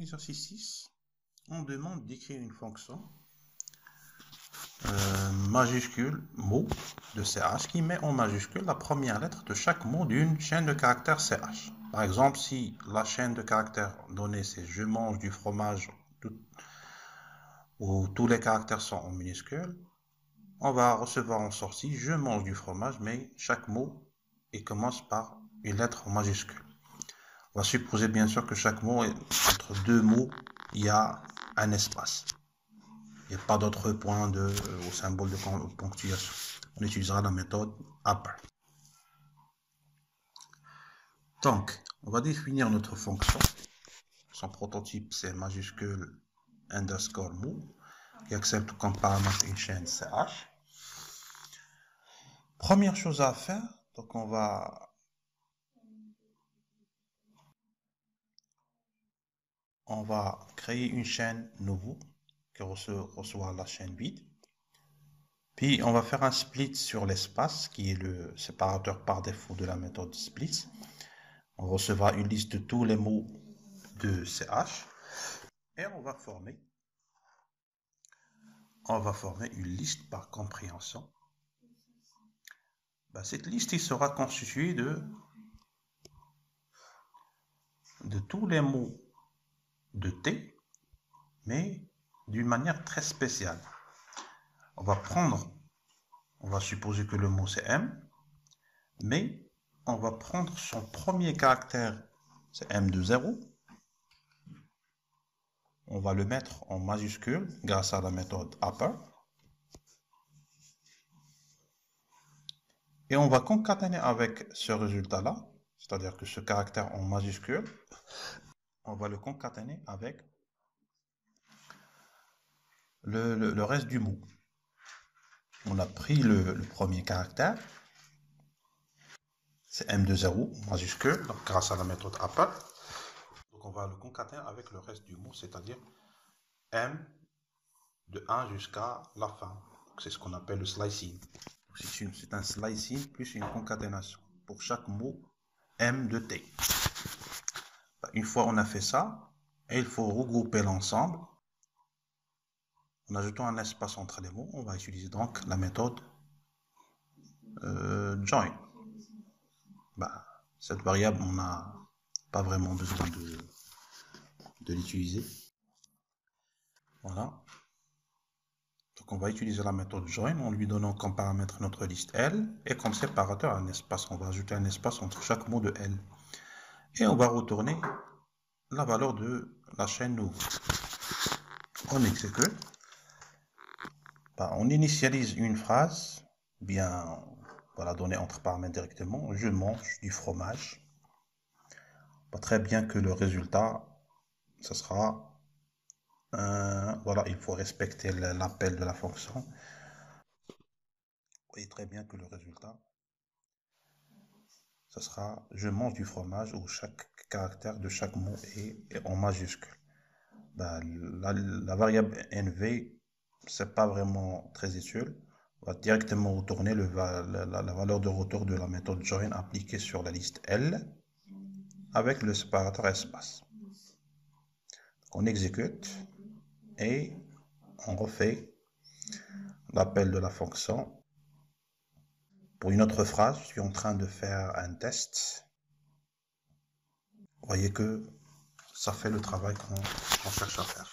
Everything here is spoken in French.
l'exercice 6, on demande d'écrire une fonction majuscule mot de CH qui met en majuscule la première lettre de chaque mot d'une chaîne de caractères CH. Par exemple, si la chaîne de caractères donnée c'est je mange du fromage où tous les caractères sont en minuscules, on va recevoir en sortie je mange du fromage, mais chaque mot il commence par une lettre en majuscule. On va supposer bien sûr que chaque mot, entre deux mots, il y a un espace. Il n'y a pas d'autre point au symbole de ponctuation. On utilisera la méthode upper. Donc, on va définir notre fonction. Son prototype, c'est majuscule underscore move, qui accepte comme paramètre une chaîne CH. Première chose à faire, donc on va créer une chaîne nouveau qui reçoit la chaîne vide. Puis on va faire un split sur l'espace qui est le séparateur par défaut de la méthode split. On recevra une liste de tous les mots de CH et on va former une liste par compréhension. Cette liste il sera constituée de tous les mots de T, mais d'une manière très spéciale. On va supposer que le mot c'est M, mais on va prendre son premier caractère, c'est M de 0. On va le mettre en majuscule grâce à la méthode upper. Et on va concaténer avec ce résultat-là, c'est-à-dire que ce caractère en majuscule, on va le concaténer avec le reste du mot. On a pris le premier caractère, c'est M de 0, majuscule, donc grâce à la méthode upper. Donc on va le concaténer avec le reste du mot, c'est-à-dire M de 1 jusqu'à la fin. C'est ce qu'on appelle le slicing. C'est un slicing plus une concaténation pour chaque mot M de T. Une fois on a fait ça, il faut regrouper l'ensemble. En ajoutant un espace entre les mots, on va utiliser donc la méthode join. Cette variable, on n'a pas vraiment besoin de l'utiliser. Voilà. Donc on va utiliser la méthode join en lui donnant comme paramètre notre liste L et comme séparateur un espace. On va ajouter un espace entre chaque mot de L. Et on va retourner la valeur de la chaîne nouveau. On exécute. On initialise une phrase, bien on va la donner entre paramètres directement. Je mange du fromage. Très bien que le résultat, ce sera voilà, il faut respecter l'appel de la fonction. Vous voyez très bien que le résultat, ce sera je mange du fromage où chaque caractère de chaque mot est en majuscule. La variable NV, c'est pas vraiment très utile. On va directement retourner la valeur de retour de la méthode join appliquée sur la liste L avec le séparateur espace. On exécute et on refait l'appel de la fonction. Pour une autre phrase, je suis en train de faire un test. Vous voyez que ça fait le travail qu'on cherche à faire.